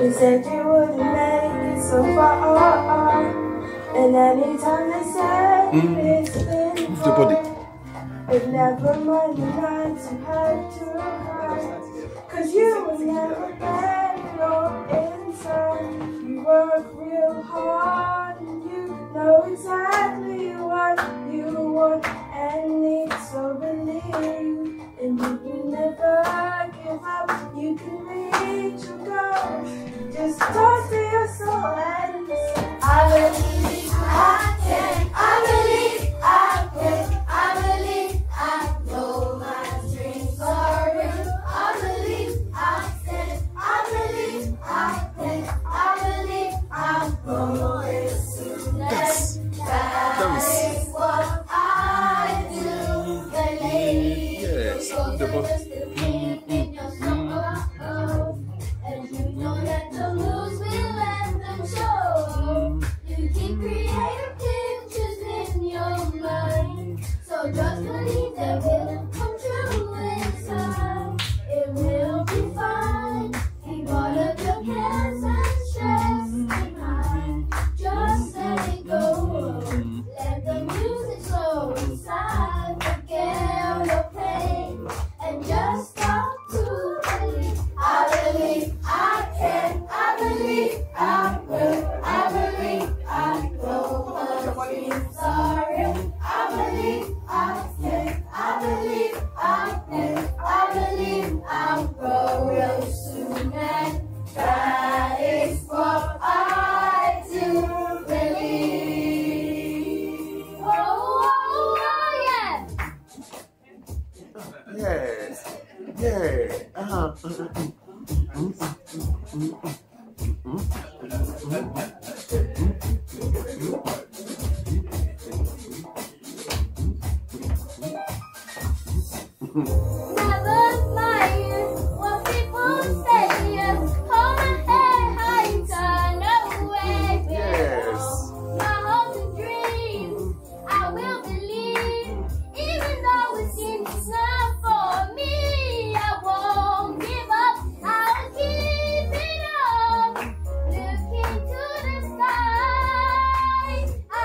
They said you wouldn't make it so far, and anytime they said it's been fun, but never mind the nights you had to hide, 'cause you were never better or inside. You work real hard and you know exactly what you want and need, so believe. And you can never give up, you can reach your goals. Just talk to your soul and say, I believe I can, I believe I can, I believe I know my dreams are real. I believe I can, I believe I can, I believe I'm going soon. That is what I do believe. The book. And you know that the moves will let them show. You keep creative pictures in your mind, so just believe that will come true inside. It will be fine. Keep all of your cares and stress behind. Just let it go. Let the music flow inside. Forget all your pain and just stop to believe. I believe I can, I believe I will, I believe I know my dreams are real. I believe I can, I believe I can, I believe I'll grow real soon, and that is what I do believe. Oh, yeah. Yes. Yeah. Never mind what people say. Hold my head high, turn away. Yes. My hopes and dreams, I will believe. Even though it seems not for me, I won't give up. I'll keep it up. Looking to the sky, I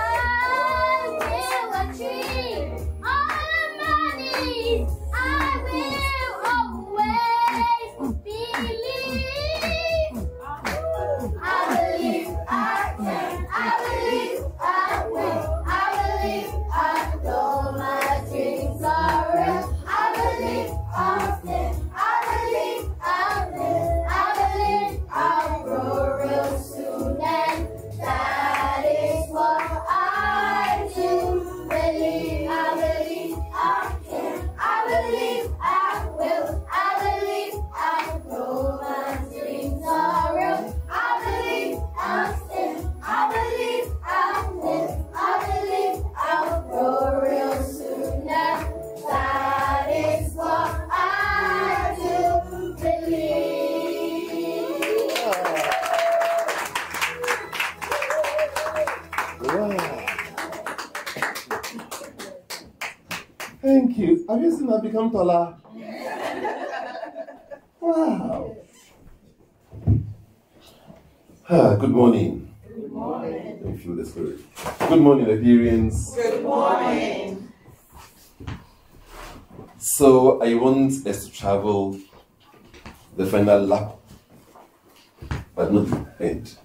will achieve all of my needs. I will always believe. I believe I can. I believe I will. I believe I know my dreams are real. I believe I can. I believe I will. I believe I'll grow real soon, and that is what I do believe. I believe I can. I believe I will. I believe I know my dreams are real. I believe I can. I believe I will. I believe I'll grow real soon, and that is what I do believe. Wow. Thank you. Have you seen her become taller? Wow. Good morning. Good morning. I feel the spirit. Good morning, Ethereans. Good morning. So I want us to travel the final lap, but not the end.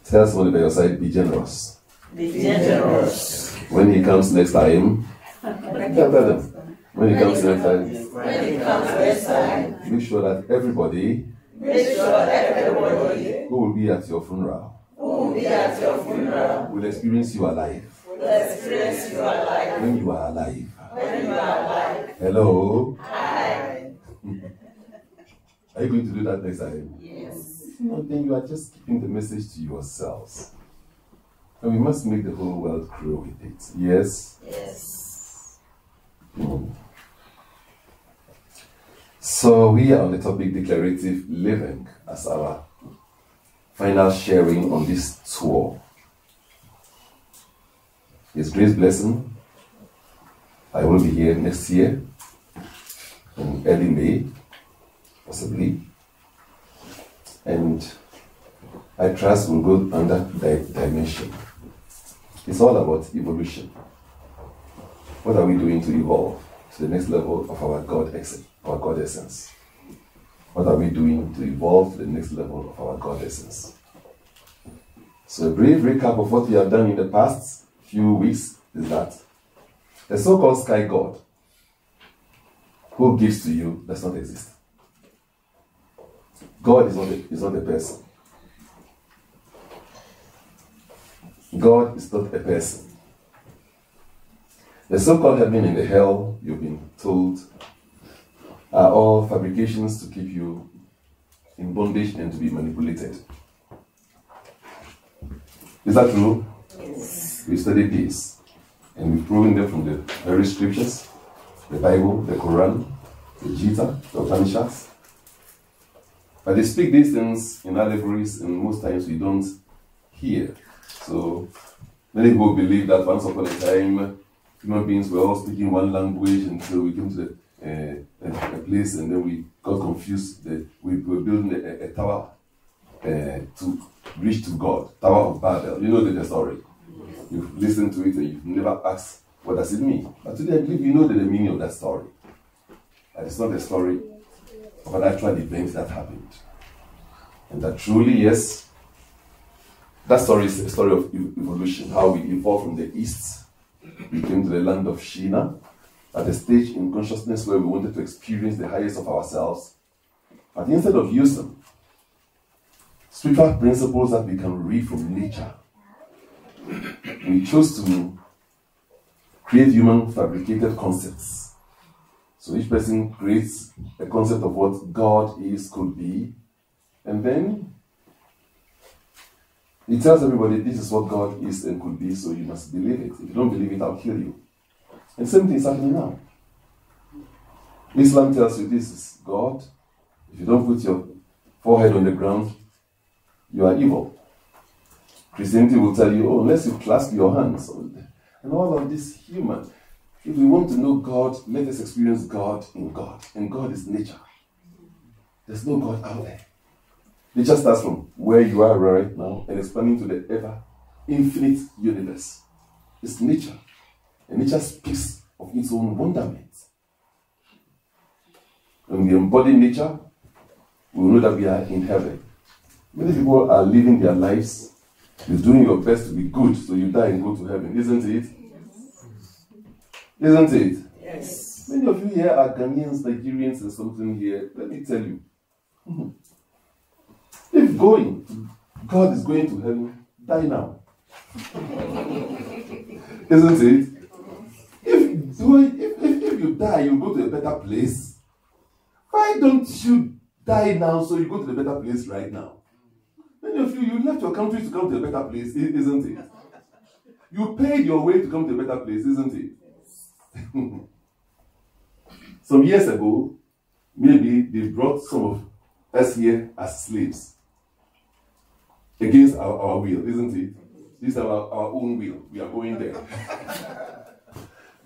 Tell someone by your side, be generous. Be generous. When he comes next time, tell them. When he comes next time, When it comes this time, make sure that everybody make sure that everybody who will be at your funeral who will be at your funeral will experience you alive will experience you alive. when you are alive. When you are alive. Hello? Hi. Are you going to do that next time? Yes. No, then you are just keeping the message to yourselves. And we must make the whole world grow with it. Yes? Yes. So we are on the topic declarative living as our final sharing on this tour. It's Grace Blessing. I will be here next year. in early May, possibly. And I trust we'll go under that dimension. It's all about evolution. What are we doing to evolve to the next level of our God essence? What are we doing to evolve to the next level of our God essence? So a brief recap of what we have done in the past few weeks is that the so-called sky God who gives to you does not exist. God is not a person. God is not a person. The so-called heaven and the hell, you've been told, are all fabrications to keep you in bondage and to be manipulated. Is that true? Yes. We studied this, and we've proven them from the very scriptures, the Bible, the Quran, the Gita, the Upanishads. But they speak these things in allegories, and most times we don't hear. So many people believe that once upon a time, human beings were all speaking one language until we came to a place, and then we got confused. We were building a tower to reach to God, Tower of Babel. You know the story. You've listened to it and you've never asked, what does it mean? But today I believe you know the meaning of that story. That it's not a story of an actual event that happened. And that truly, yes, that story is a story of evolution, how we evolved from the east. We came to the land of Shinar, at a stage in consciousness where we wanted to experience the highest of ourselves. But instead of using spiritual principles that we can read from nature, we chose to create human fabricated concepts. So each person creates a concept of what God is, could be, and then he tells everybody this is what God is and could be, so you must believe it. If you don't believe it, I'll kill you. And same thing is happening now. Islam tells you this is God. If you don't put your forehead on the ground, you are evil. Christianity will tell you, oh, unless you clasp your hands. And all of this human. If we want to know God, let us experience God in God. And God is nature. There's no God out there. Nature starts from where you are right now and expanding to the ever infinite universe. It's nature. And nature speaks of its own wonderment. When we embody nature, we will know that we are in heaven. Many people are living their lives, you're doing your best to be good, so you die and go to heaven, isn't it? Isn't it? Yes. Many of you here are Ghanaians, Nigerians, and something here. Let me tell you. If God is going to heaven, die now. Isn't it? If you die, you go to a better place. Why don't you die now so you go to the better place right now? Many of you left your country to come to a better place, isn't it? You paid your way to come to a better place, isn't it? Some years ago, maybe they brought some of us here as slaves against our will, isn't it? This is our own will. We are going there.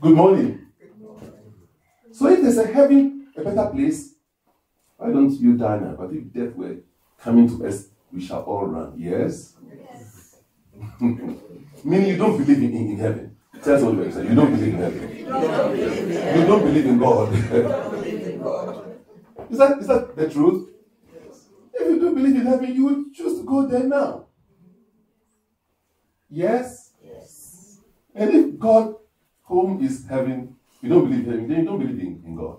Good morning. So if there's a heaven, a better place, why don't you die now? But if death were coming to us, we shall all run. Yes? Yes. Meaning you don't believe in heaven. Tell somebody what you say. You don't believe in heaven. You don't believe in God. Is that the truth? If you don't believe in heaven, you would choose to go there now. Yes? Yes. And if God home is heaven, you don't believe in heaven, then you don't believe in God.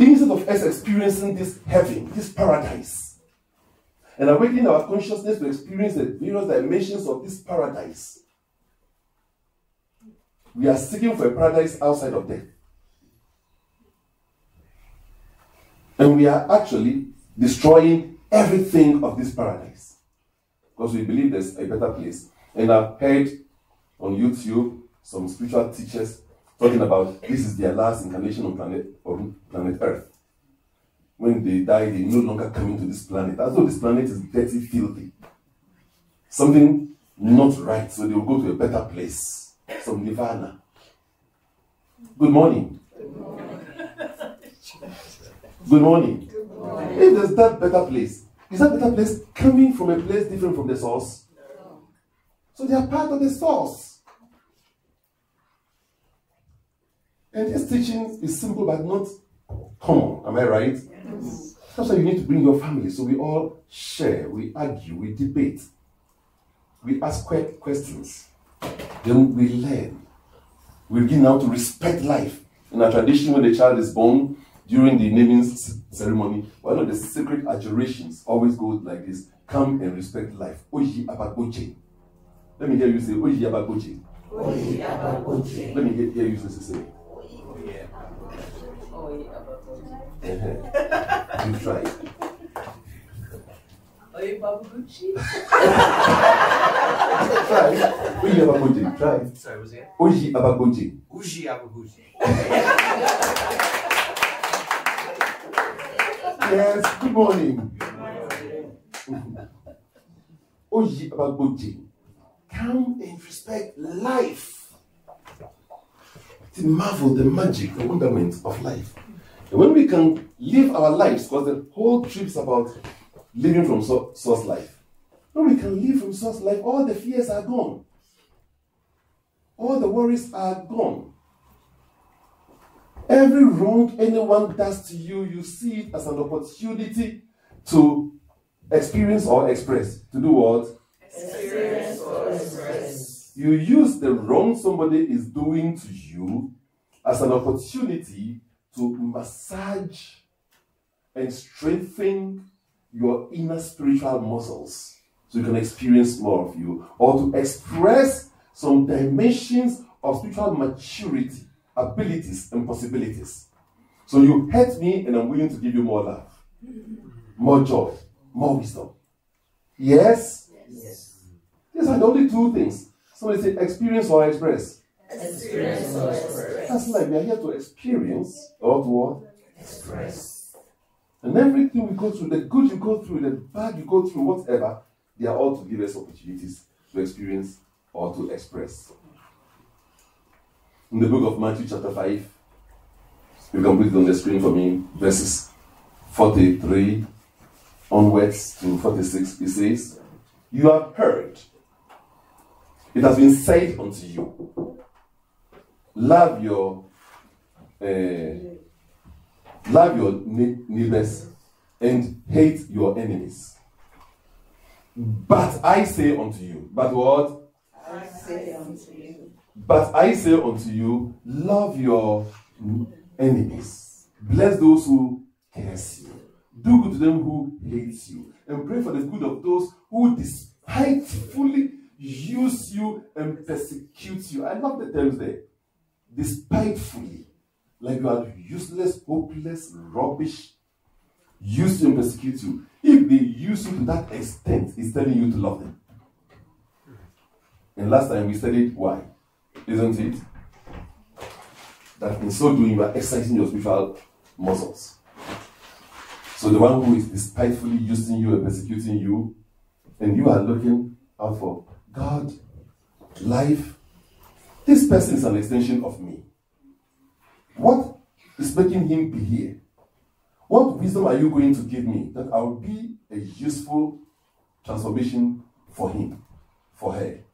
Instead of us experiencing this heaven, this paradise, and awakening our consciousness to experience the various dimensions of this paradise, we are seeking for a paradise outside of death. And we are actually destroying everything of this paradise. Because we believe there's a better place. And I've heard on YouTube some spiritual teachers talking about this is their last incarnation on planet Earth. When they die, they no longer come into this planet. As though this planet is dirty, filthy. Something not right, so they will go to a better place. Some nirvana. Good morning. Good morning. If there's that better place, is that better place coming from a place different from the source? So they are part of the source. And this teaching is simple but not common. Am I right? Yes. That's why you need to bring your family. So we all share, we argue, we debate, we ask questions. Then we learn. We begin now to respect life. In our tradition, when the child is born, during the naming ceremony, one of the sacred adjurations always goes like this: come and respect life. Oji abagoje. Let me hear you say, Oji abagoje. Oji abagoje. Let me hear you say. You try. Oji abagoje. Try. Oji abagoje. Try. Sorry, was it? Oji abagoje. Oji abagoje. Yes, good morning. Oji abagoje. Come and respect life. To marvel the magic, the wonderment of life. And when we can live our lives, because the whole trip is about living from source life. When we can live from source life, all the fears are gone. All the worries are gone. Every wrong anyone does to you, you see it as an opportunity to experience or express. To do what? Experience or express. You use the wrong somebody is doing to you as an opportunity to massage and strengthen your inner spiritual muscles so you can experience more of you, or to express some dimensions of spiritual maturity, abilities, and possibilities. So you hurt me and I'm willing to give you more love, more joy, more wisdom. Yes? Yes. These are the only two things. Somebody say experience or express. Experience or express. That's like we are here to experience or to what? Express. And everything we go through, the good you go through, the bad you go through, whatever, they are all to give us opportunities to experience or to express. In the book of Matthew chapter 5, you can put it on the screen for me, verses 43 onwards to 46, it says, you have heard, it has been said unto you, love your neighbors and hate your enemies. But I say unto you, but what? I say unto you. But I say unto you, love your enemies. Bless those who curse you. Do good to them who hate you. And pray for the good of those who despitefully use you and persecute you. I love the terms there. Despitefully. Like you are useless, hopeless, rubbish. Use you and persecute you. If they use you to that extent, it's telling you to love them. And last time we studied why. Isn't it? That in so doing, you are exercising your spiritual muscles. So the one who is despitefully using you and persecuting you, and you are looking out for God, life, this person is an extension of me. What is making him be here? What wisdom are you going to give me that I will be a useful transformation for him, for her?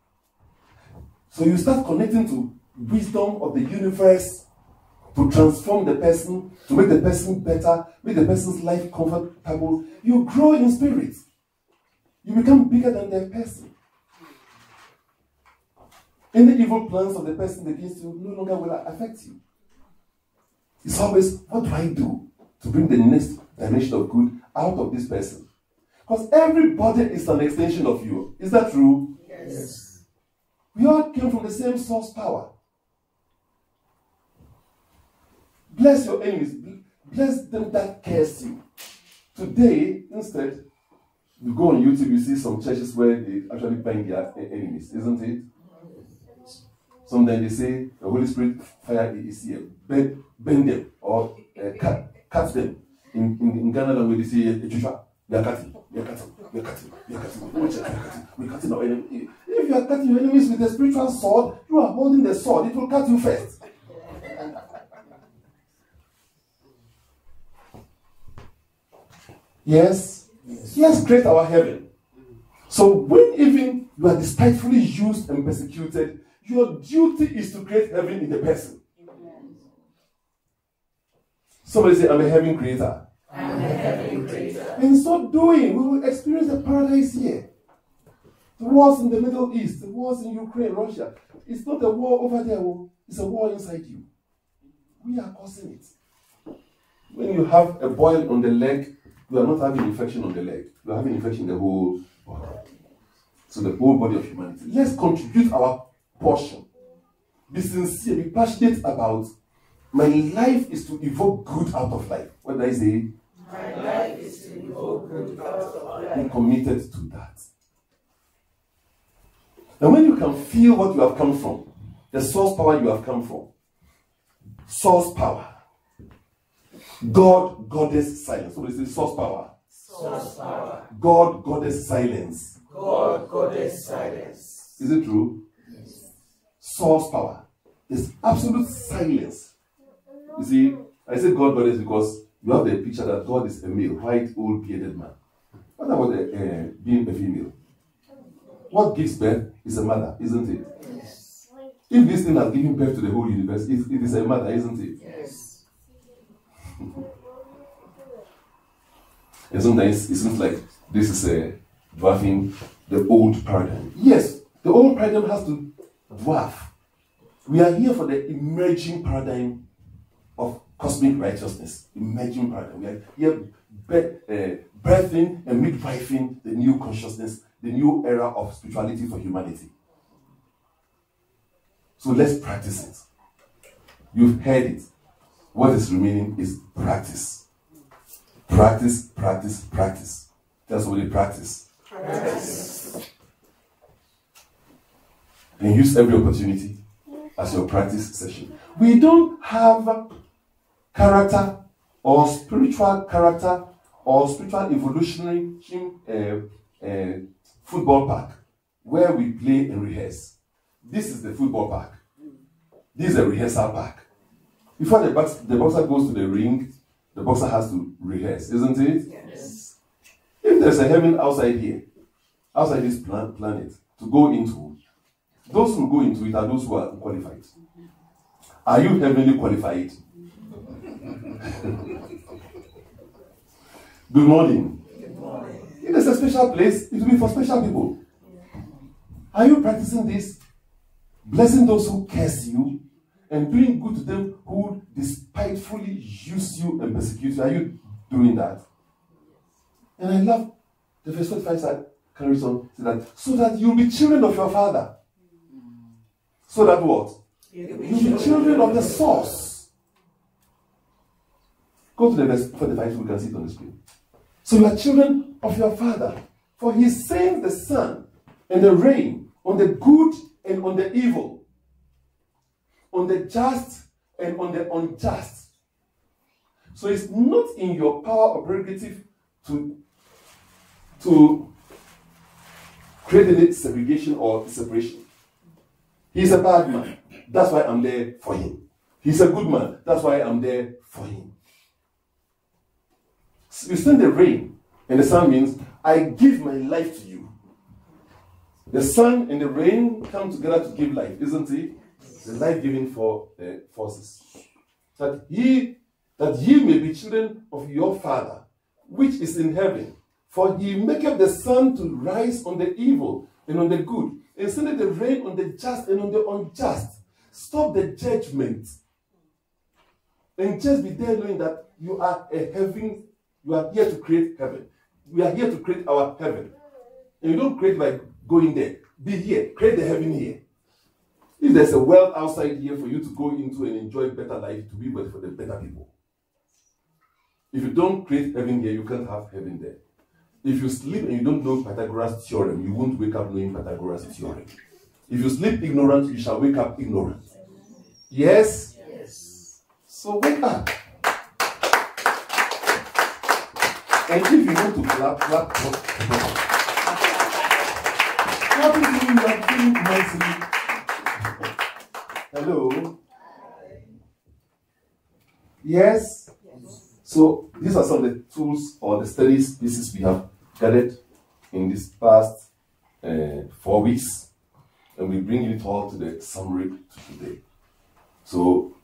So you start connecting to wisdom of the universe to transform the person, to make the person better, make the person's life comfortable. You grow in spirit. You become bigger than the person. Any evil plans of the person against you no longer will affect you. It's always, what do I do to bring the next dimension of good out of this person? Because everybody is an extension of you. Is that true? Yes. We all came from the same source power. Bless your enemies. Bless them that curse you. Today, instead, you go on YouTube, you see some churches where they actually bind their enemies, isn't it? Sometimes they say the Holy Spirit fire is here. Bend them or cut them. In Ghana language, they say, we are cutting. We're cutting our enemy. If you are cutting your enemies with a spiritual sword, you are holding the sword. It will cut you first. Yes? Let's create our heaven. So when even you are despitefully used and persecuted, your duty is to create heaven in the person. Somebody say, I'm a heaven creator. I'm a heaven creator. And so doing, we will experience the paradise here. The wars in the Middle East, the wars in Ukraine, Russia. It's not a war over there, it's a war inside you. We are causing it. When you have a boil on the leg, you are not having infection on the leg. You are having infection in the whole body. So the whole body of humanity. Let's contribute our portion. Be sincere, be passionate about my life is to evoke good out of life. What did I say? My life is to evoke good out of life. Be committed to that. And when you can feel what you have come from, the source power you have come from, source power, God, goddess, silence. What is it? Source power. Source power. God, goddess, silence. God, goddess, silence. Is it true? Yes. Source power. There's absolute silence. You see, I say God, goddess because you have the picture that God is a male, white, old, bearded man. What about being a female? What gives birth is a mother, isn't it? Yes. If this thing has given birth to the whole universe, it is a mother, isn't it? Yes. And sometimes it seems like this is a dwarfing the old paradigm. Yes, the old paradigm has to dwarf. We are here for the emerging paradigm of cosmic righteousness. Emerging paradigm. We are here birthing and midwifing the new consciousness, the new era of spirituality for humanity. So let's practice it. You've heard it. What is remaining is practice. Practice, practice, practice. Tell somebody practice. Practice. And use every opportunity as your practice session. We don't have character or spiritual character or spiritual evolutionary football park where we play and rehearse. This is the football park. This is a rehearsal park. Before the boxer goes to the ring, the boxer has to rehearse, isn't it? Yes. If there's a heaven outside here, outside this planet, to go into, those who go into it are those who are qualified. Are you heavenly qualified? Good morning. Good morning. If there's a special place, it will be for special people. Are you practicing this? Blessing those who curse you and doing good to them who despitefully use you and persecute you. Are you doing that? And I love the verse 45 side carries on so that you'll be children of your Father. So that what? You'll be children of the source. Go to the verse 45 so we can see it on the screen. So you are children of your Father. For he sends the sun and the rain on the good and on the evil, on the just and on the unjust. So it's not in your power or prerogative to create any segregation or separation. He's a bad man. That's why I'm there for him. He's a good man. That's why I'm there for him. So you send the rain, and the sun means, I give my life to you. The sun and the rain come together to give life, isn't it? The life-giving forces. That ye may be children of your Father, which is in heaven. For he maketh the sun to rise on the evil and on the good, and sendeth the rain on the just and on the unjust. Stop the judgment. And just be there knowing that you are a heaven, you are here to create heaven. We are here to create our heaven. And you don't create by going there. Be here. Create the heaven here. If there's a world outside here for you to go into and enjoy better life, to be with for the better people. If you don't create heaven here, you can't have heaven there. If you sleep and you don't know Pythagoras' theorem, you won't wake up knowing Pythagoras' theorem. If you sleep ignorant, you shall wake up ignorant. Yes? Yes. So wake up. And if you want to clap. Clap it in, you are feeling nicely. Hello? Yes? So these are some of the tools or the studies pieces we have gathered in this past 4 weeks, and we bring it all to the summary today. So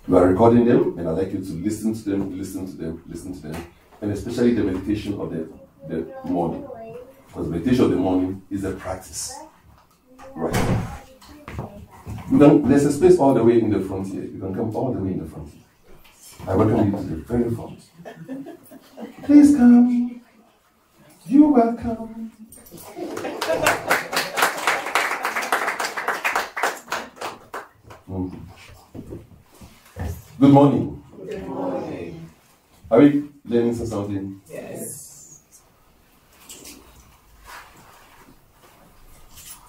we are recording them, and I'd like you to listen to them, and especially the meditation of the morning. Because meditation of the morning is a practice. Right. There's a space all the way in the front here. You can come all the way in the front here. I welcome you to the very front. Please come. You're welcome. Good morning. Good morning. Are we learning something? Yes.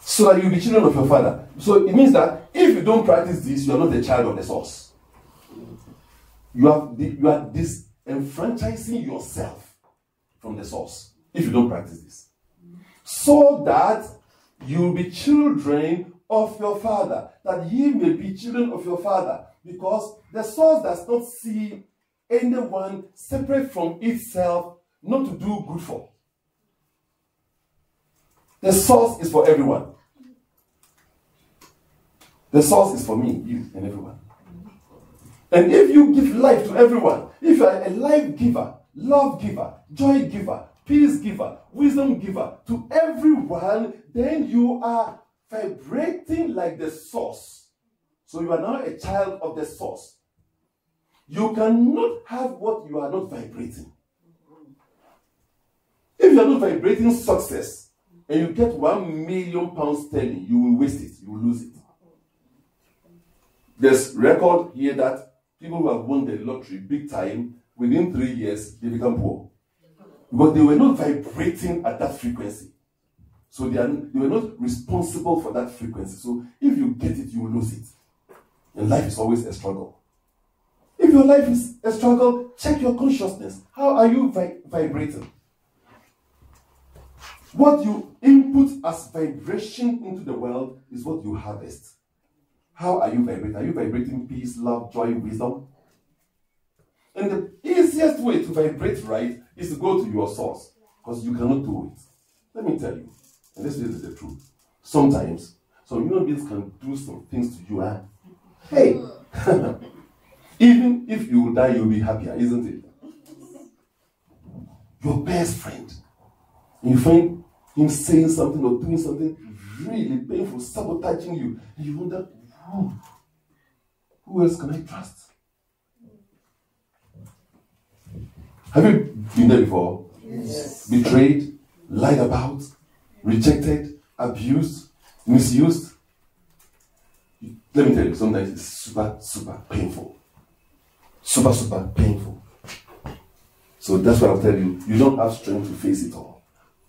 So that you'll be children of your father. So it means that if you don't practice this, you are not the child of the source. You are disenfranchising yourself from the source if you don't practice this. So that you'll be children of your father, that ye may be children of your father, because the source does not see anyone separate from itself not to do good for. The source is for everyone. The source is for me, you, and everyone. And if you give life to everyone, if you are a life giver, love giver, joy giver, peace giver, wisdom giver to everyone, then you are vibrating like the source. So you are now a child of the source. You cannot have what you are not vibrating. If you are not vibrating success and you get £1 million sterling, you will waste it, you will lose it. There's record here that people who have won the lottery big time, within 3 years, they become poor. Because they were not vibrating at that frequency. So they were not responsible for that frequency. So if you get it, you will lose it. And life is always a struggle. If your life is a struggle, check your consciousness. How are you vibrating? What you input as vibration into the world is what you harvest. How are you vibrating? Are you vibrating peace, love, joy, wisdom? And the easiest way to vibrate right is to go to your source, because you cannot do it. Let me tell you, and this is the truth. Sometimes, some human beings can do some things to you. Hey, even if you die, you'll be happier, isn't it? Your best friend, and you find him saying something or doing something really painful, sabotaging you, and you wonder, who else can I trust? Have you been there before? Yes. Betrayed, lied about, rejected, abused, misused? Let me tell you, sometimes it's super, super painful. Super, super painful. So that's what I'll tell you. You don't have strength to face it all.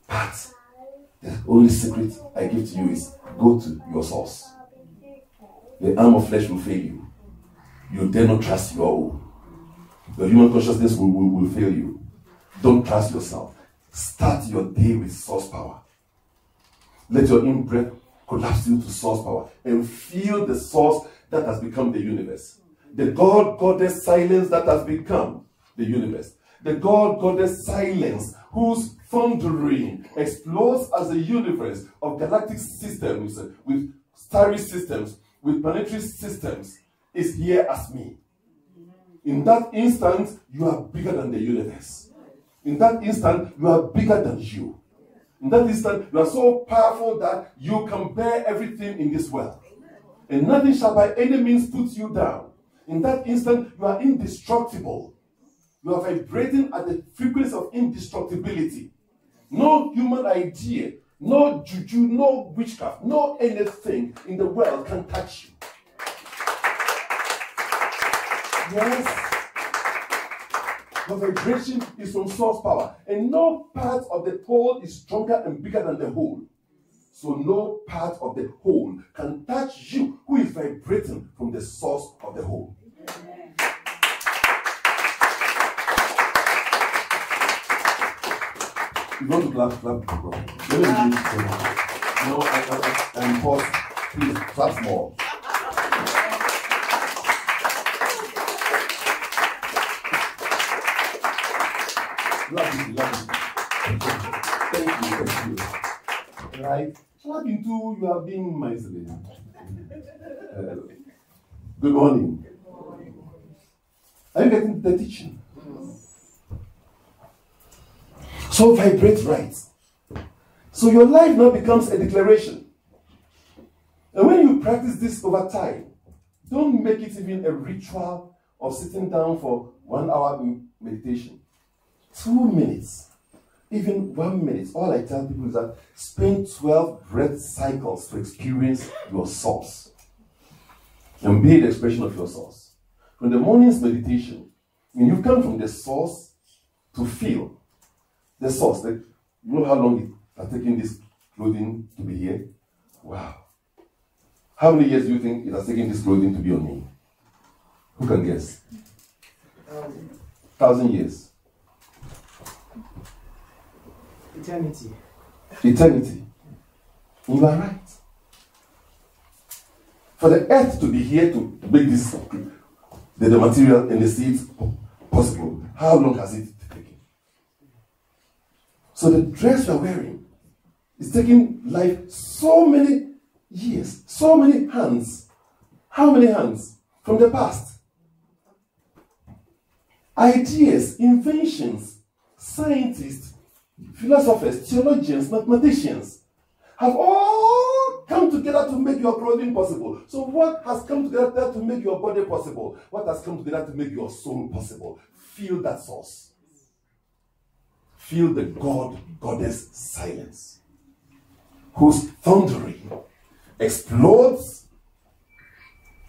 But the only secret I give to you is go to your source. The arm of flesh will fail you. You dare not trust your own. Your human consciousness will fail you. Don't trust yourself. Start your day with source power. Let your in-breath collapse you to source power and feel the source that has become the universe. The God-Goddess silence that has become the universe. The God-Goddess silence whose thundering explodes as a universe of galactic systems with starry systems, with planetary systems, is here as me. In that instant, you are bigger than the universe. In that instant, you are bigger than you. In that instant, you are so powerful that you can bear everything in this world. And nothing shall by any means put you down. In that instant, you are indestructible. You are vibrating at the frequency of indestructibility. No human idea, no juju, no witchcraft, no anything in the world can touch you. Yes. Your vibration is from source power. And no part of the whole is stronger and bigger than the whole. So no part of the whole can touch you who is vibrating from the source of the whole. You want to clap, bro. Let me do it. No, I'm pause. Please, clap more. Love you. Thank you. Right? Clap into you are being miserly. Good morning. Are you getting the teaching? So vibrate right. So your life now becomes a declaration. And when you practice this over time, don't make it even a ritual of sitting down for 1 hour meditation. 2 minutes, even 1 minute. All I tell people is that spend 12 breath cycles to experience your source. And be the expression of your source. From the morning's meditation, when you come from the source to feel the source, like, you know how long it has taken this clothing to be here? Wow. How many years do you think it has taken this clothing to be on me? Who can guess? 1,000 years. Eternity. Eternity. You are right. For the earth to be here to make this, the material and the seeds possible, how long has it taken? So the dress you're wearing is taking life so many years, so many hands. How many hands? From the past. Ideas, inventions, scientists, philosophers, theologians, mathematicians have all come together to make your clothing possible. So what has come together to make your body possible? What has come together to make your soul possible? Feel that source. Feel the goddess silence, whose thundering explodes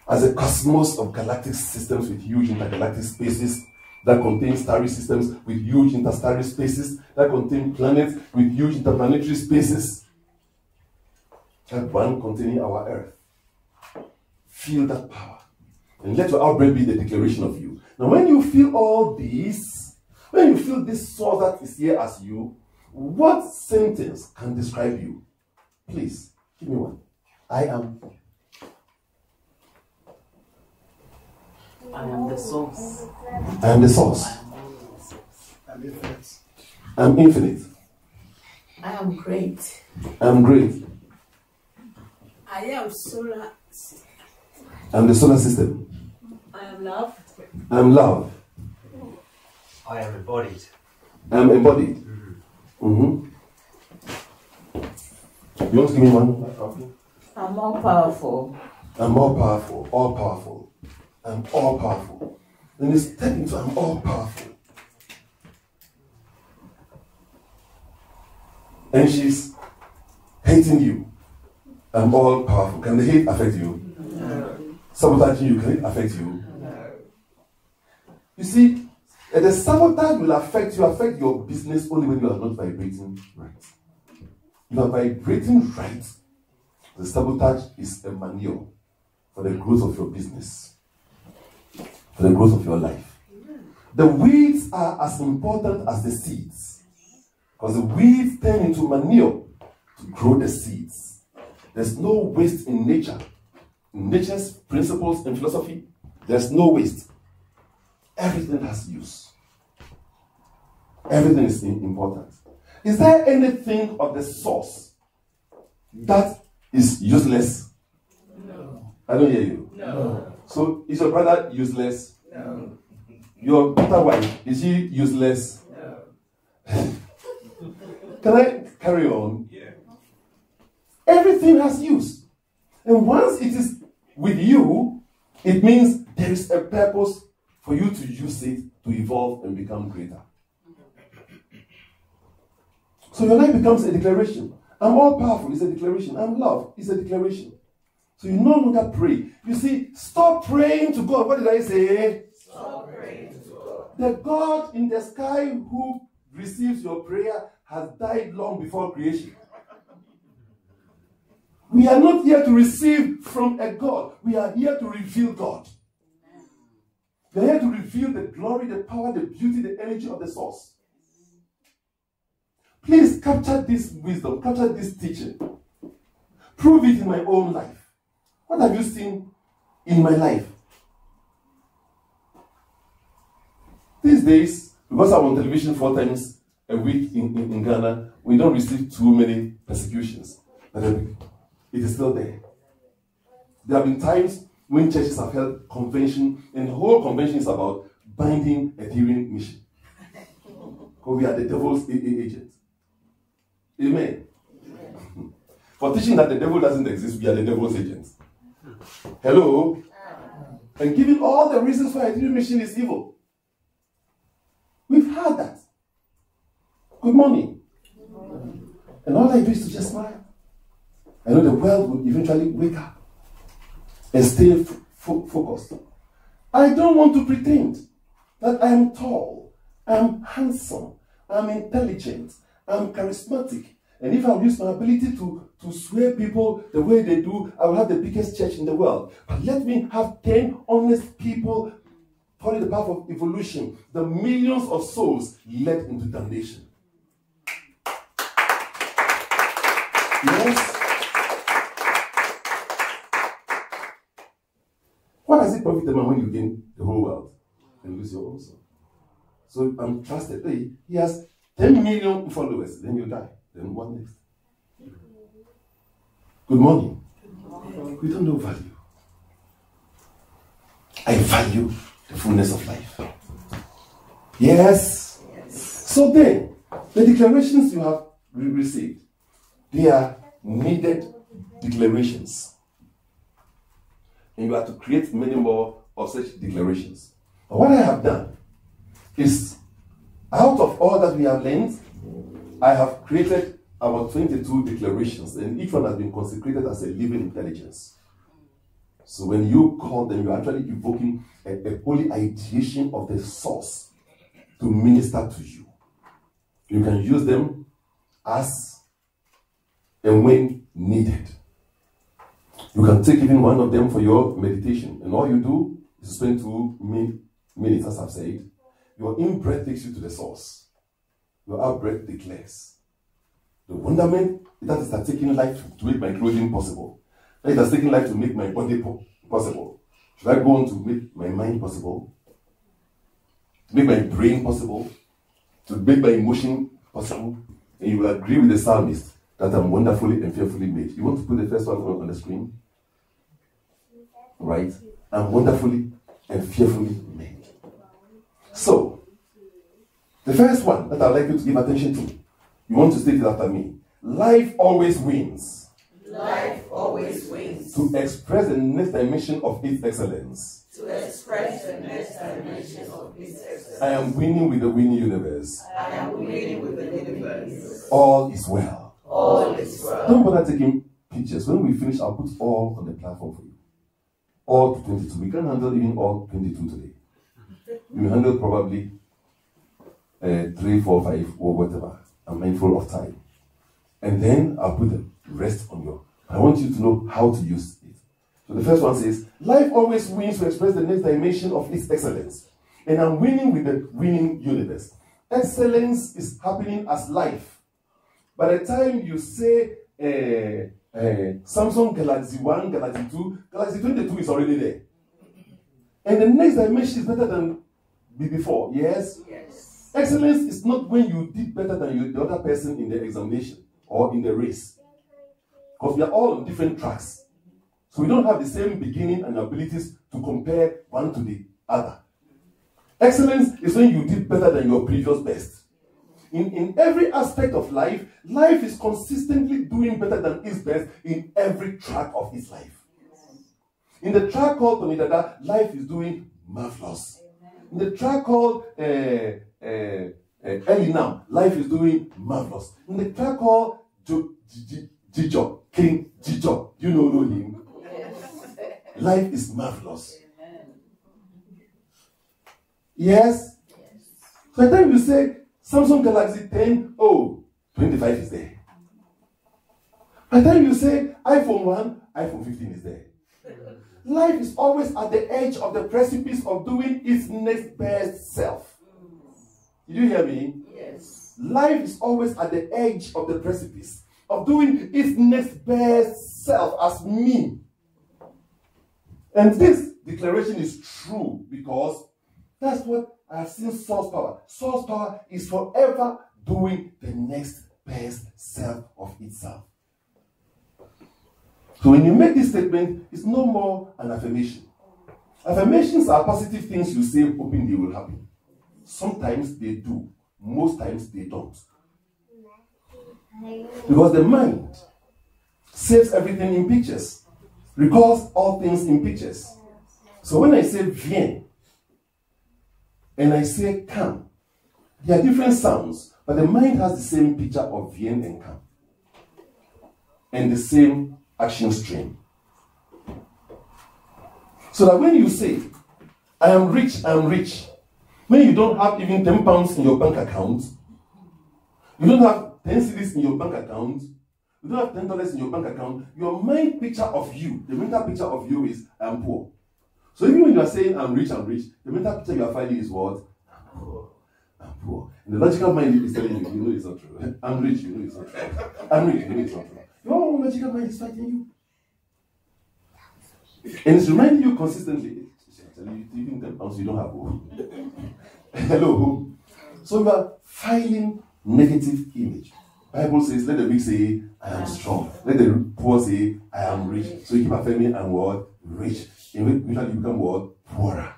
as a cosmos of galactic systems with huge intergalactic spaces that contain starry systems with huge interstarry spaces that contain planets with huge interplanetary spaces. That one containing our Earth. Feel that power. And let your outbreak be the declaration of you. Now when you feel all these, when you feel this soul that is here as you, what sentence can describe you? Please, give me one. I am the source. I am the source. I'm infinite. I'm infinite. I am great. I'm great. I am solar. I'm the solar system. I am love. I'm love. I am embodied. I'm embodied. You want to give me one? I'm more powerful. I'm more powerful, all powerful. I'm all powerful. Then you step into I'm all powerful. And she's hating you. I'm all powerful. Can the hate affect you? No. Sabotaging you, can it affect you? No. You see, the sabotage will affect your business only when you are not vibrating right. You are vibrating right. The sabotage is a manure for the growth of your business, for the growth of your life. The weeds are as important as the seeds, because the weeds turn into manure to grow the seeds. There's no waste in nature. In nature's principles and philosophy, there's no waste. Everything has use. Everything is important. Is there anything of the source that is useless? No. I don't hear you. No. So is your brother useless? No. Your better wife, is she useless? No. Can I carry on? Yeah. Everything has use. And once it is with you, it means there is a purpose for you to use it to evolve and become greater. So your life becomes a declaration. I'm all powerful is a declaration. I'm love is a declaration. So you no longer pray. You see, stop praying to God. What did I say? Stop praying to God. The God in the sky who receives your prayer has died long before creation. We are not here to receive from a God. We are here to reveal God. We are here to reveal the glory, the power, the beauty, the energy of the source. Please capture this wisdom, capture this teaching. Prove it in my own life. What have you seen in my life? These days, Because I'm on television 4 times a week in Ghana, we don't receive too many persecutions. But it is still there. There have been times when churches have held convention, and the whole convention is about binding Etherean mission. Because we are the devil's agent. Amen. For teaching that the devil doesn't exist, we are the devil's agents. Hello? And giving all the reasons why Etherean mission is evil. We've heard that. Good morning. And all I do is to just smile. I know the world will eventually wake up and stay focused. I don't want to pretend that I am tall, I'm handsome, I'm intelligent, I'm charismatic. And if I use my ability to sway people the way they do, I will have the biggest church in the world. But let me have 10 honest people following the path of evolution, the millions of souls led into damnation. Yes. What does it profit a man when you gain the whole world and lose your own soul? So I'm trusted. He has 10 million followers, then you die. Then what next? Good morning. We don't know value. I value the fullness of life. Yes. So then, the declarations you have received, they are needed declarations. And you have to create many more of such declarations. But what I have done is, out of all that we have learned, I have created about 22 declarations, and each one has been consecrated as a living intelligence. So when you call them, you're actually evoking a holy ideation of the source to minister to you. You can use them as and when needed. You can take even one of them for your meditation, and all you do is spend 2 minutes, as I've said. Your in-breath takes you to the source. Your out-breath declares. The wonderment that is taking life to make my clothing possible. That it has taken life to make my body possible. Should I go on to make my mind possible? To make my brain possible? To make my emotion possible? And you will agree with the psalmist that I'm wonderfully and fearfully made. You want to put the first one on the screen? Right? I'm wonderfully and fearfully made. So, the first one that I'd like you to give attention to, you want to state it after me. Life always wins. Life always wins. To express the next dimension of its excellence. To express the next dimension of its excellence. I am winning with the winning universe. I am winning with the universe. All is well. All is well. Don't bother taking pictures. When we finish, I'll put all on the platform for you. All 22. We can't handle even all 22 today. We will handle probably 3, 4, 5 or whatever. I'm mindful of time. And then I'll put the rest on your. I want you to know how to use it. So the first one says, life always wins to express the next dimension of its excellence. And I'm winning with the winning universe. Excellence is happening as life. By the time you say Samsung Galaxy 1, Galaxy 2, Galaxy 22 is already there. And the next dimension is better than before. Yes? Yes. Excellence is not when you did better than the other person in the examination or in the race. Because we are all on different tracks. So we don't have the same beginning and abilities to compare one to the other. Excellence is when you did better than your previous best. In every aspect of life, life is consistently doing better than its best in every track of its life. In the track called Tonidada, life is doing marvelous. In the track called Elinam, life is doing marvelous. In the track called Jijo, King Jijo, you know him? Life is marvelous. Yes? So the time you say Samsung Galaxy 10, 25 is there. By the time you say iPhone 1, iPhone 15 is there. Life is always at the edge of the precipice of doing its next best self. Did you hear me? Yes. Life is always at the edge of the precipice of doing its next best self as me. And this declaration is true because that's what I have seen source power. Source power is forever doing the next best self of itself. So when you make this statement, it's no more an affirmation. Affirmations are positive things you say hoping they will happen. Sometimes they do. Most times they don't. Because the mind saves everything in pictures, recalls all things in pictures. So when I say viens and I say come, they are different sounds, but the mind has the same picture of viens and come, and the same action stream. So that when you say, I am rich, when you don't have even 10 pounds in your bank account, you don't have 10 cedis in your bank account, you don't have $10 in your bank account, your mind picture of you, the mental picture of you is, I am poor. So even when you are saying, I'm rich, the mental picture you are finding is what? I'm poor. I'm poor. And the logical mind is telling you, you know it's not true. I'm rich, you know it's not true. I'm rich, you know it's not true. Your logical mind is fighting you. And it's reminding you consistently, even 10 pounds you don't have home. Hello, home. So you are filing negative image. Bible says, let the weak say, I am strong. Let the poor say, I am rich. So you keep affirming, I'm what? Rich. And eventually you become what? Poorer.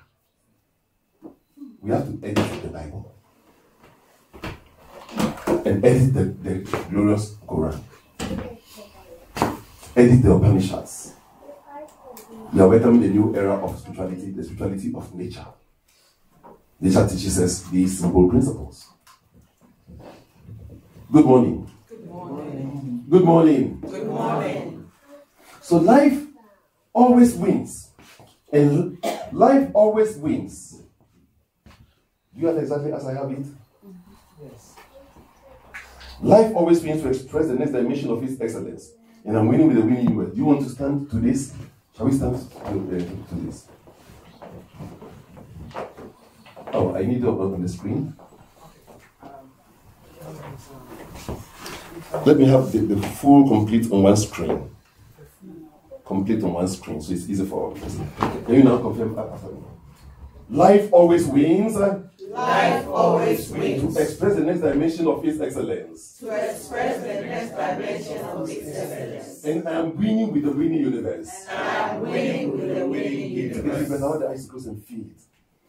We have to edit the Bible. And edit the glorious Quran. Edit the Upanishads. We are welcoming a new era of spirituality, the spirituality of nature. Nature teaches us these simple principles. Good morning. Good morning. Good morning. Good morning. So life always wins. And life always wins. Do you have exactly as I have it? Yes. Life always wins to express the next dimension of its excellence. And I'm winning with the winning word. Do you want to stand to this? Shall we stand to this? Oh, I need to open the screen. Let me have the full complete on one screen. Complete on one screen, so it's easy for us. Can you now confirm after me? Life always wins. Life always wins. To express the next dimension of its excellence. To express the next dimension of its excellence. And I am winning with the winning universe. And I am winning with the winning universe. But now the eyes close and feel it.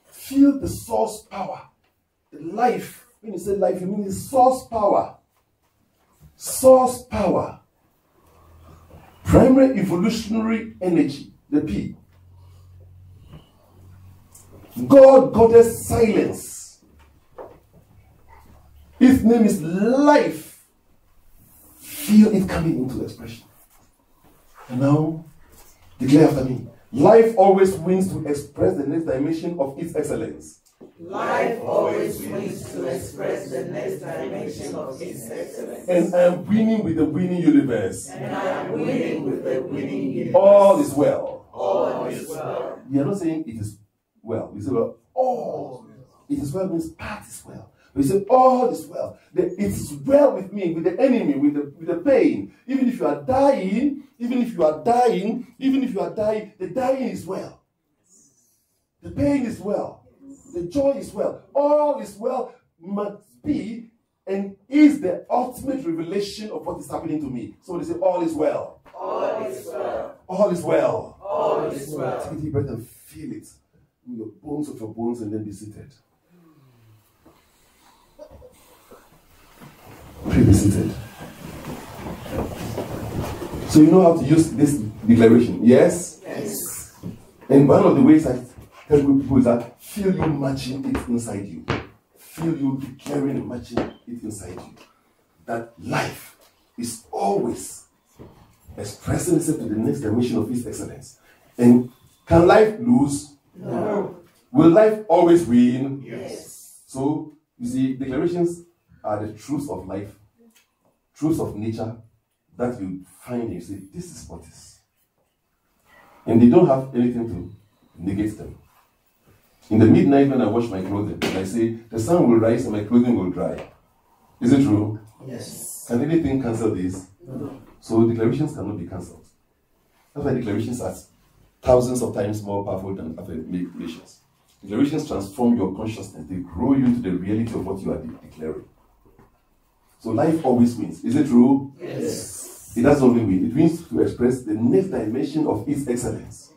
Feel the source power. The life. When you say life, you mean the source power. Source power. Primary evolutionary energy. The P. God, goddess, silence. Its name is life. Feel it coming into expression. And now, declare after me. Life always wins to express the next dimension of its excellence. Life always wins to express the next dimension of its excellence. And I am winning with the winning universe. And I am winning with the winning universe. All is well. All is well. We are not saying it is well. We say, well, all. It is well means part is well. We say all is well. It is well with me, with the enemy, with the pain. Even if you are dying, the dying is well. The pain is well. The joy is well. All is well must be and is the ultimate revelation of what is happening to me. So they say all is well. All is well. All is well. All is well. Take a deep breath and feel it in your bones of your bones and then be seated. Be seated. So you know how to use this declaration, yes? Yes. And one of the ways I tell people is that feel you matching it inside you. Feel you declaring and matching it inside you. That life is always expressing itself to the next dimension of its excellence. And can life lose? No. Will life always win? Yes. So, you see, declarations are the truths of life, truths of nature that you find and you say, this is what is. And they don't have anything to negate them. In the midnight when I wash my clothing, and I say, the sun will rise and my clothing will dry. Is it true? Yes. Can anything cancel this? No. So declarations cannot be cancelled. That's why declarations are thousands of times more powerful than affirmations. Declarations transform your consciousness. They grow you into the reality of what you are declaring. So life always wins. Is it true? Yes. It doesn't only win. It wins to express the next dimension of its excellence.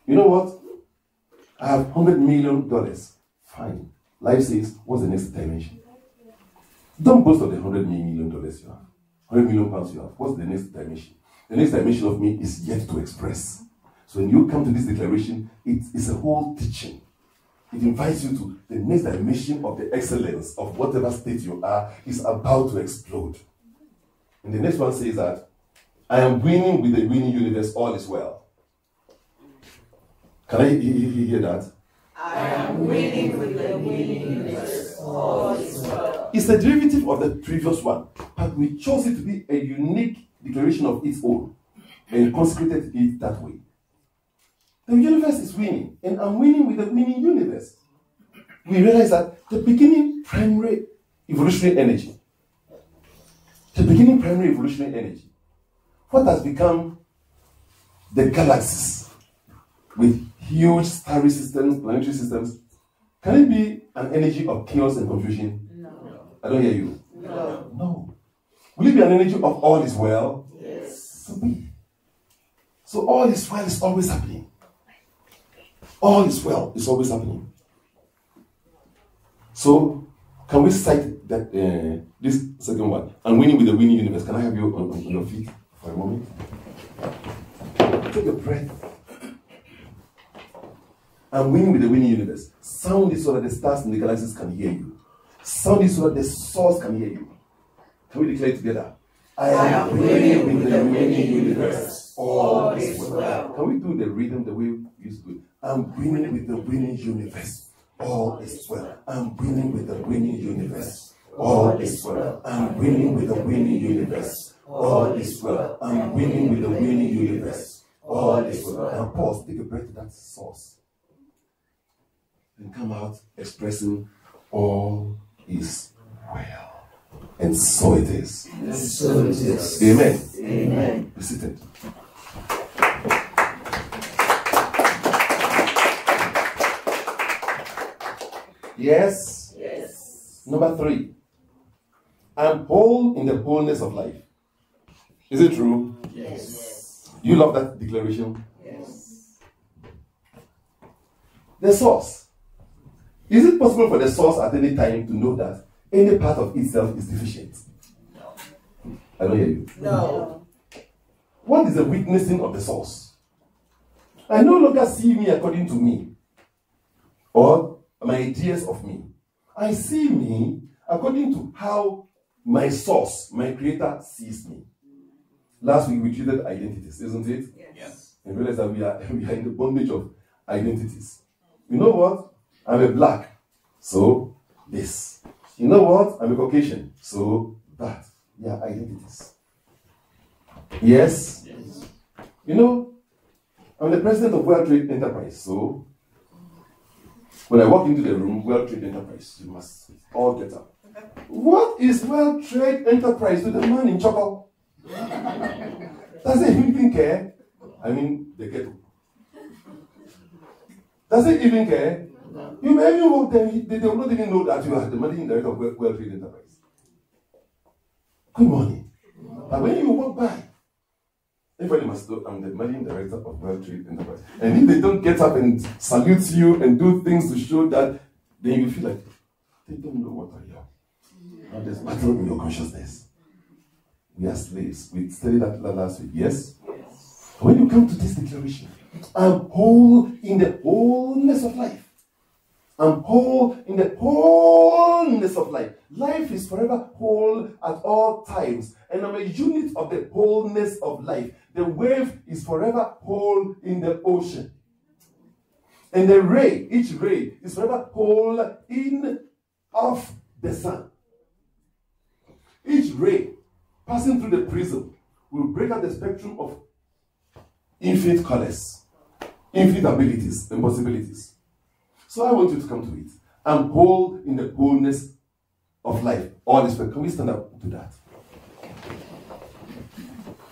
You know what? I have $100 million. Fine. Life says, what's the next dimension? Don't boast of the $100 million you have. 100 million pounds you have. What's the next dimension? The next dimension of me is yet to express. So when you come to this declaration, it is a whole teaching. It invites you to the next dimension of the excellence of whatever state you are is about to explode. And the next one says that, I am winning with the winning universe, all is well. Can I hear that? I am winning with the winning universe, all is well. It's a derivative of the previous one, but we chose it to be a unique declaration of its own and consecrated it that way. The universe is winning, and I'm winning with the winning universe. We realize that the beginning primary evolutionary energy, what has become the galaxies with huge starry systems, planetary systems, can it be an energy of chaos and confusion? No. I don't hear you. No. No. Will it be an energy of all is well? Yes. So all is well is always happening. All is well is always happening. So, can we cite that this second one? I'm winning with the winning universe. Can I have you on your feet for a moment? Take a breath. I'm winning with the winning universe. Sound it so that the stars and the galaxies can hear you. Sound it so that the source can hear you. Can we declare it together? I am winning with the winning universe. All is well. Can we do the rhythm the way we used to do it? I'm winning with the winning universe. All is well. I'm winning with the winning universe. All is well. I'm winning with the winning universe. All is well. I'm winning with the winning universe. All is well. Now pause. Take a breath to that source. And come out expressing all is well. And so it is. And so it is. Amen. Amen. Be seated. Yes. Yes. Number 3. I'm whole in the wholeness of life. Is it true? Yes. You love that declaration? Yes. The source. Is it possible for the source at any time to know that any part of itself is deficient? No. I don't hear you. No. What is the witnessing of the source? I no longer see me according to me or my ideas of me. I see me according to how my source, my creator, sees me. Last week we treated identities, isn't it? Yes. And realize that we are in the bondage of identities. You know what? I'm a black, so this. You know what? I'm a Caucasian, so that. They are identities. Yes? Yes. You know, I'm the president of World Trade Enterprise, so when I walk into the room, World Trade Enterprise, you must all get up. What is World Trade Enterprise to the man in Choco? Does it even care? I mean, the ghetto. Does it even care? No. You may even walk there, they will not even know that you are the managing director of World Trade Enterprise. Good morning. But when you walk by, everybody must know I'm the managing director of World Trade Enterprise. And if they don't get up and salute you and do things to show that, then you feel like they don't know what I am. Now there's battle in your consciousness. We are slaves. We studied that last week. Yes? Yes. When you come to this declaration, I'm whole in the wholeness of life. I'm whole in the wholeness of life. Life is forever whole at all times. And I'm a unit of the wholeness of life. The wave is forever whole in the ocean. And the ray, each ray, is forever whole in of the sun. Each ray passing through the prism will break out the spectrum of infinite colors, infinite abilities and possibilities. So I want you to come to it. I'm whole in the wholeness of life. All is well. Can we stand up to that?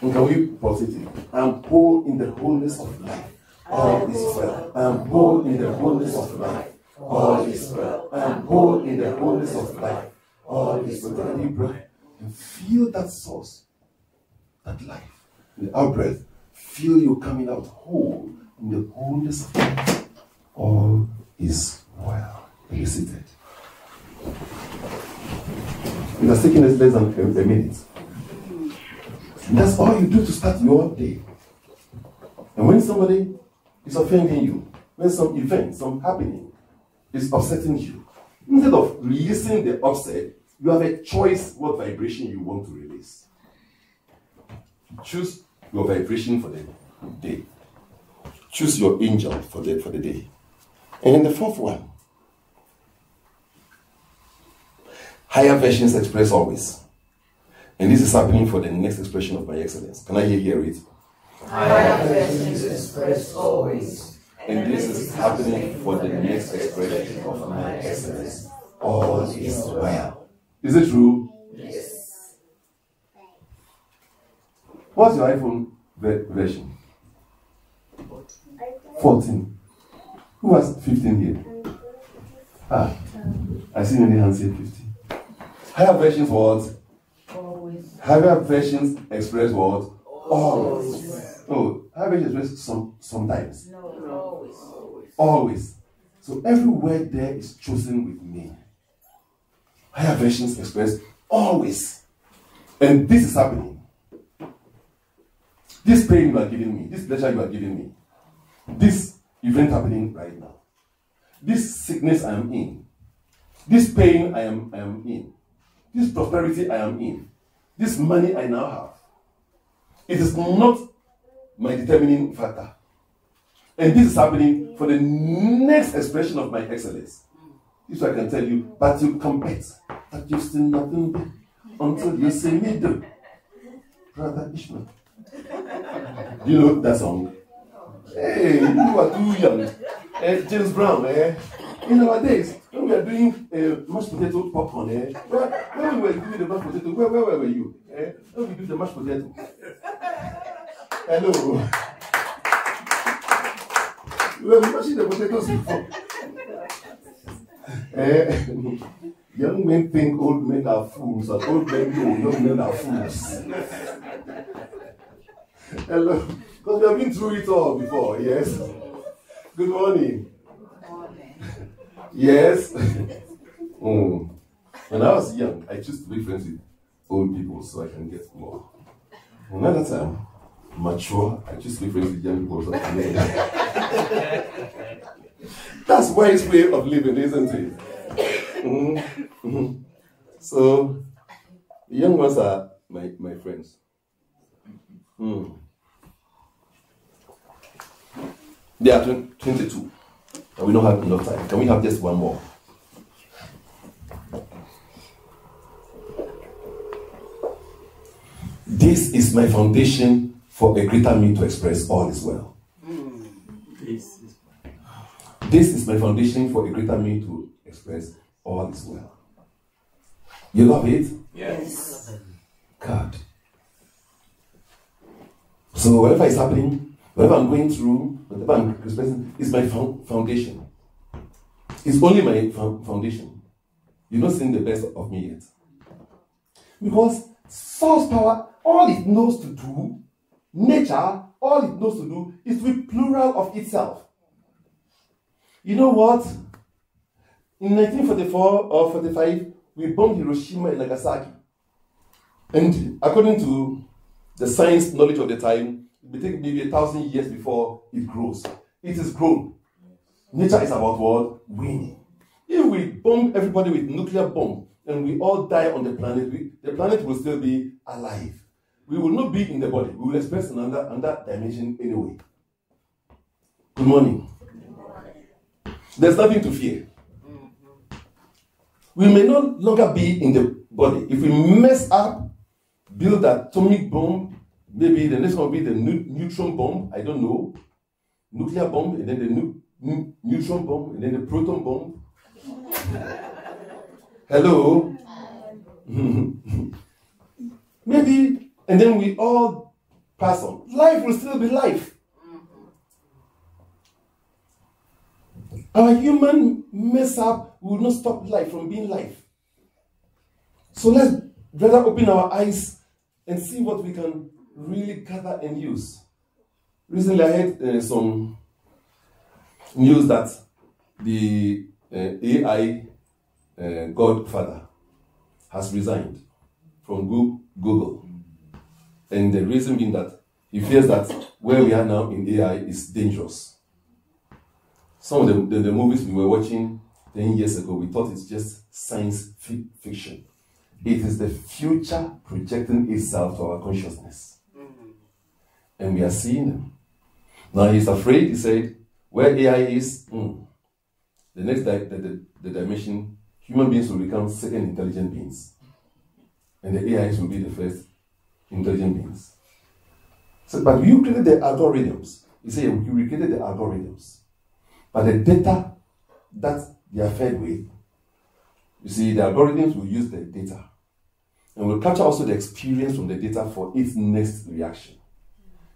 And can we pause it? I'm whole in the wholeness of life. All is well. I am whole in the wholeness of life. All is well. I am whole in the wholeness of life. All is well. Take a deep breath and feel that source, that life. In the out breath, feel you coming out whole in the wholeness of life. All is well. And be seated. It has taken us less than a minute. And that's all you do to start your day. And when somebody is offending you, when some event, some happening is upsetting you, instead of releasing the upset, you have a choice what vibration you want to release. Choose your vibration for the day. Choose your angel for the day. And then the fourth one, higher versions express always. And this is happening for the next expression of my excellence. Can I hear it? Higher versions express always. And this is happening for the next expression of my excellence. All is well. Is it true? Yes. What's your iPhone version? 14. Who has 15 here? Ah, I see many hands here 15. Higher versions what? Always. Higher versions express what? Always. Oh, higher versions express sometimes. No, always. Always. So every word there is chosen with me. Higher versions express always. And this is happening. This pain you are giving me, this pleasure you are giving me, this event happening right now, this sickness I am in, this pain I am in, this prosperity I am in, this money I now have, it is not my determining factor. And this is happening for the next expression of my excellence. This I can tell you, but you compete that you've seen nothing until you see me do. Brother ISHMAEL. Do you know that song? Hey, you are too young. James Brown, in our days, when we are doing mashed potato popcorn, when we were doing the mashed potato, where were you? When we do the mashed potato. Hello. We were mashing the potatoes before. Young men think old men are fools, and old men know young men are fools. Hello. Because we have been through it all before, yes? Good morning. Good morning. Yes? When I was young, I used to be friends with old people so I can get more. Another time, mature, I just be friends with young people so I can get That's wise way of living, isn't it? So, the young ones are my friends. They are 22, and we don't have enough time. Can we have just one more? This is my foundation for a greater me to express all is well. This is my foundation for a greater me to express all is well. You love it? Yes. God. So whatever is happening, whatever I'm going through, whatever I'm expressing, is my foundation. It's only my foundation. You're not seeing the best of me yet. Because source power, all it knows to do, nature, all it knows to do is to be plural of itself. You know what? In 1944 or 45, we bombed Hiroshima and Nagasaki. And according to the science knowledge of the time, it will take maybe 1,000 years before it grows. It is grown. Nature is about what? Winning. If we bomb everybody with nuclear bomb and we all die on the planet, the planet will still be alive. We will not be in the body. We will express another dimension anyway. Good morning. There's nothing to fear. We may no longer be in the body. If we mess up, build an atomic bomb, maybe the next one will be the neutron bomb, I don't know. Nuclear bomb, and then the neutron bomb, and then the proton bomb. Hello? Maybe, and then we all pass on. Life will still be life. Our human mess up will not stop life from being life. So let's rather open our eyes and see what we can really gather and use. Recently, I heard some news that the AI godfather has resigned from Google. And the reason being that he fears that where we are now in AI is dangerous. Some of the movies we were watching 10 years ago, we thought it's just science fiction. It is the future projecting itself to our consciousness. And we are seeing them. Now he's afraid, he said, where AI is, the next the dimension, human beings will become second intelligent beings. And the AIs will be the first intelligent beings. So, but you created the algorithms. He said, you created the algorithms. But the data that they are fed with, you see, the algorithms will use the data. And will capture also the experience from the data for its next reaction.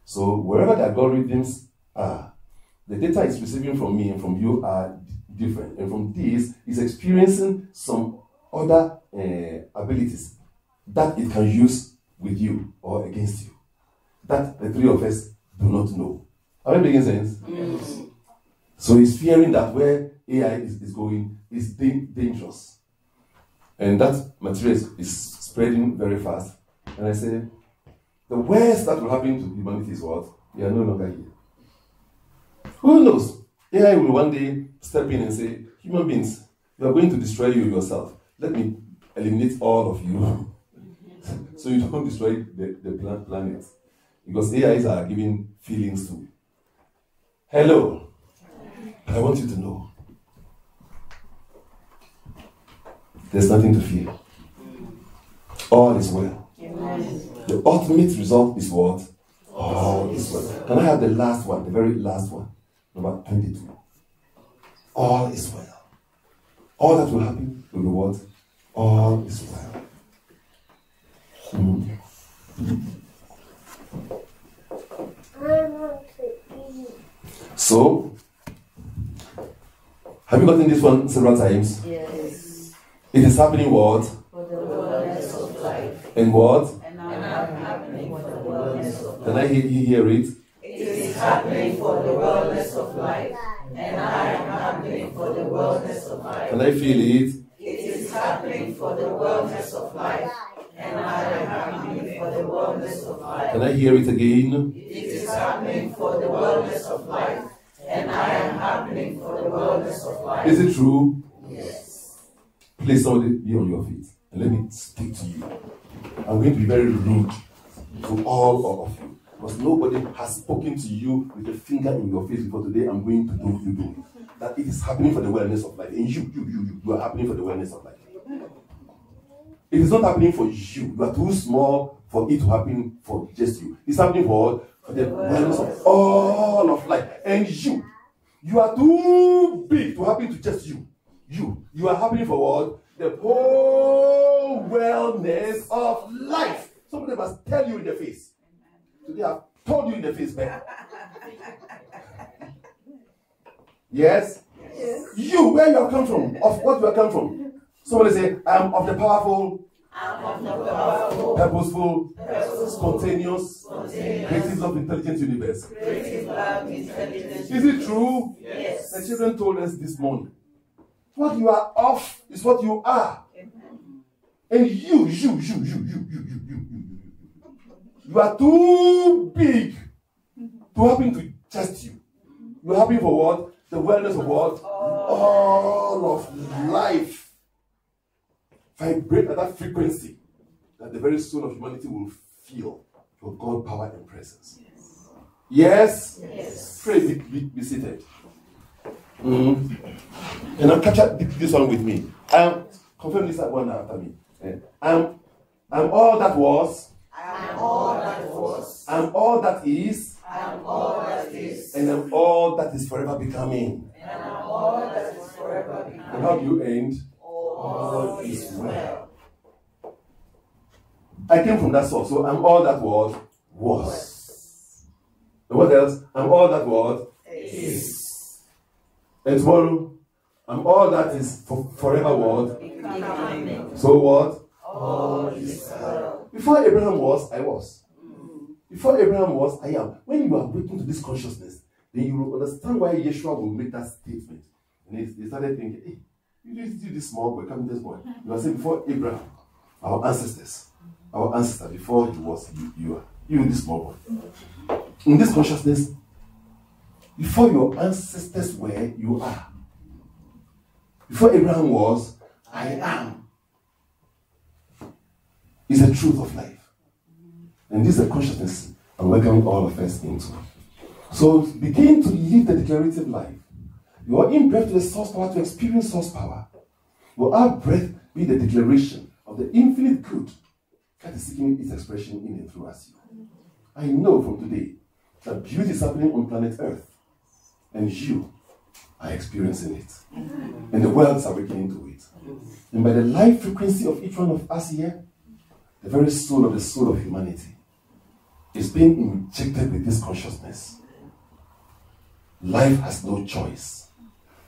So wherever the algorithms are, the data it's receiving from me and from you are different. And from this, it's experiencing some other abilities that it can use with you or against you. That the three of us do not know. Are we making sense? Yes. So he's fearing that where AI is going is dangerous. And that material is spreading very fast. And I say, the worst that will happen to humanity is what? We are no longer here. Who knows? AI will one day step in and say, human beings, you are going to destroy you yourself. Let me eliminate all of you. So you don't destroy the planet. Because AIs are giving feelings too. Hello. I want you to know. There's nothing to fear. All is well. Amen. The ultimate result is what? All is well. Can I have the last one, the very last one? Number 22. All is well. All that will happen will be what? All is well. So, have you gotten this one several times? Yes. It is happening what? For the wellness of life. And what? And I am happening for the wellness of life. Can I hear it? It is happening for the wellness of life. And I am happening for the wellness of life. Can I feel it? It is happening for the wellness of life. And I am happening for the wellness of life. Can I hear it again? It is happening for the wellness of life. And I am happening for the wellness of life. Is it true? Yes. Please, somebody be on your feet and let me speak to you. I'm going to be very rude to all of you because nobody has spoken to you with a finger in your face before today. I'm going to do it. That it is happening for the wellness of life. And you are happening for the wellness of life. It is not happening for you. You are too small for it to happen for just you. It's happening for the wellness of all of life. And you are too big to happen to just you. You are happening for what? The whole wellness of life. Somebody must tell you in the face. Today I've told you in the face, man. Yes? Yes? You, where you have come from, of what you have come from. Somebody say, I am of the powerful, purposeful, spontaneous, creative love, intelligent universe. Is it true? Yes. The children told us this morning. What you are of is what you are. And you are too big to happen to just you. You are happy for what? The wellness of what? All of life. Vibrate at that frequency that the very soul of humanity will feel your God power and presence. Yes? Yes. Pray, be seated. And I'll capture this one with me. Confirm this one after me. I'm all that was. I am all that was. I'm all that is. I am all that is. And I'm all that is forever becoming. And I am all that is forever becoming. And how do you end? All is well. I came from that source, so I'm all that was. And what else? I'm all that was. Is. And tomorrow, and all that is forever what? Becoming. So what? All is well. Before Abraham was, I was. Before Abraham was, I am. When you are waking to this consciousness, then you will understand why Yeshua will make that statement. And they started thinking, hey, you see this small boy, come this boy. You are saying before Abraham, our ancestor, before he was, you are. You this small boy. In this consciousness, before your ancestors were, you are. Before Abraham was, I am. It's the truth of life. And this is the consciousness I'm welcoming all of us into. So begin to live the declarative life. You are in breath to the source power to experience source power. Will our breath be the declaration of the infinite good that is seeking its expression in and through us? I know from today that beauty is happening on planet Earth, and you are experiencing it. And the worlds are awakening to it. And by the life frequency of each one of us here, the very soul of humanity is being injected with this consciousness. Life has no choice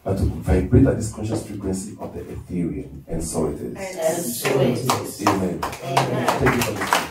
but to vibrate at this conscious frequency of the Etherean. And so it is. And so it is. Amen. Amen. Thank you for listening.